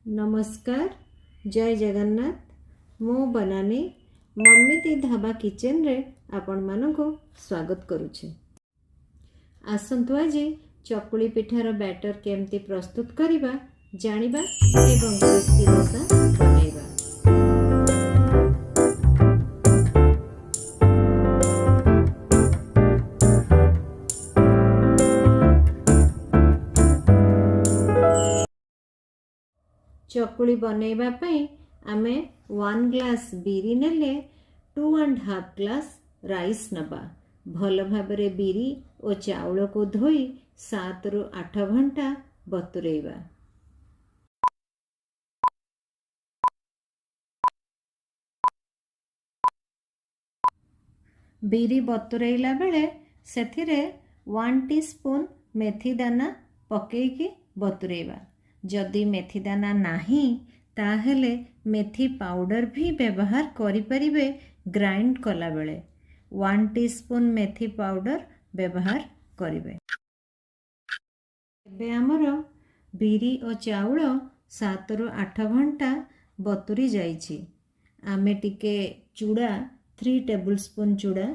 नमस्कार, जय जगन्नाथ। मो बनानी मम्मी ती धाबा किचन रे आपण मानको स्वागत करुछे। आसंतु आज चकुली पिठार बैटर केमती प्रस्तुत करिबा जानिबा एवं क्रिस्पी डोसा बनेइबा। चकुली बनैबा पई आमे 1 ग्लास बीरी नेले 2.5 ग्लास राइस नबा। भल भाबरे बीरी और चाउल को धोई 7 रु 8 घंटा बतुरेइबा। बीरी बतुरेइला बेले सेथिरे 1 टीस्पून मेथी दाना पकेइकी बतुरेइबा। जदि मेथी दाना नाही ताहेले मेथी पाउडर भी व्यवहार करि परिबे। ग्राइंड कला बेले 1 टीस्पून मेथी पाउडर व्यवहार करिबे। एबे हमर बीरी और चाउल 7 रु 8 घंटा बतुरी जाइछि। आमे टिके चूड़ा 3 टेबुलस्पून चूड़ा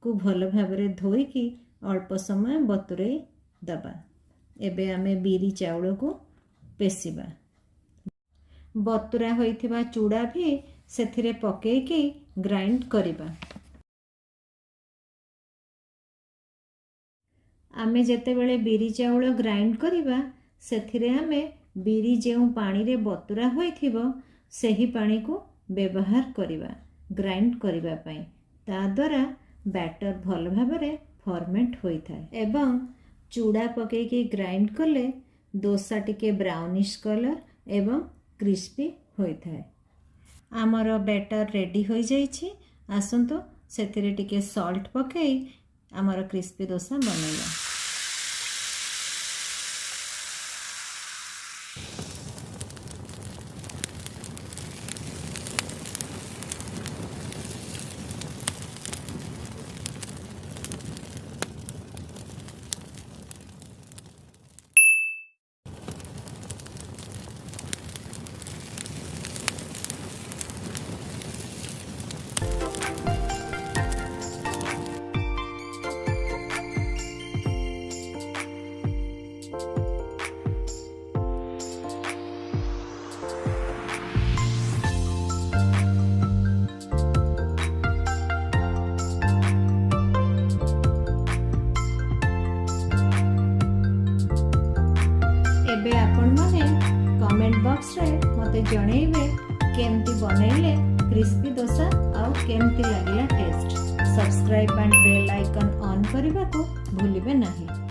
को भल भाबरे धोईकी अल्प समय बतुरे दबा। एबे आमे बीरी चाउल को पेसिबा। बतुरा होइथिबा चूड़ा भी सेथिरे पकेइकी ग्राइंड करिबा। आमे जेतेबेले बीरी चाउल ग्राइंड करिबा सेथिरे आमे बीरी जेउ पानी रे बतुरा होइथिबो सेही पानी को व्यवहार करिबा ग्राइंड करिबा पई। ता द्वारा बैटर भल भाबरे फॉर्मेट होइथाय एवं चूड़ा पकेइकी ग्राइंड कले डोसा टिके ब्राउनिश कलर एवं क्रिस्पी होइथाय। आमर बैटर रेडी हो जाइछि। आसंतु सेथिरे टिके सॉल्ट पकेई आमर क्रिस्पी डोसा बनैबा। एबे आपण माने कमेंट बॉक्स रे मते जणैबे केमती बनैले क्रिस्पी डोसा आउ केमती लागिला taste. Subscribe and bell icon on करबा को भूलिबे नाही।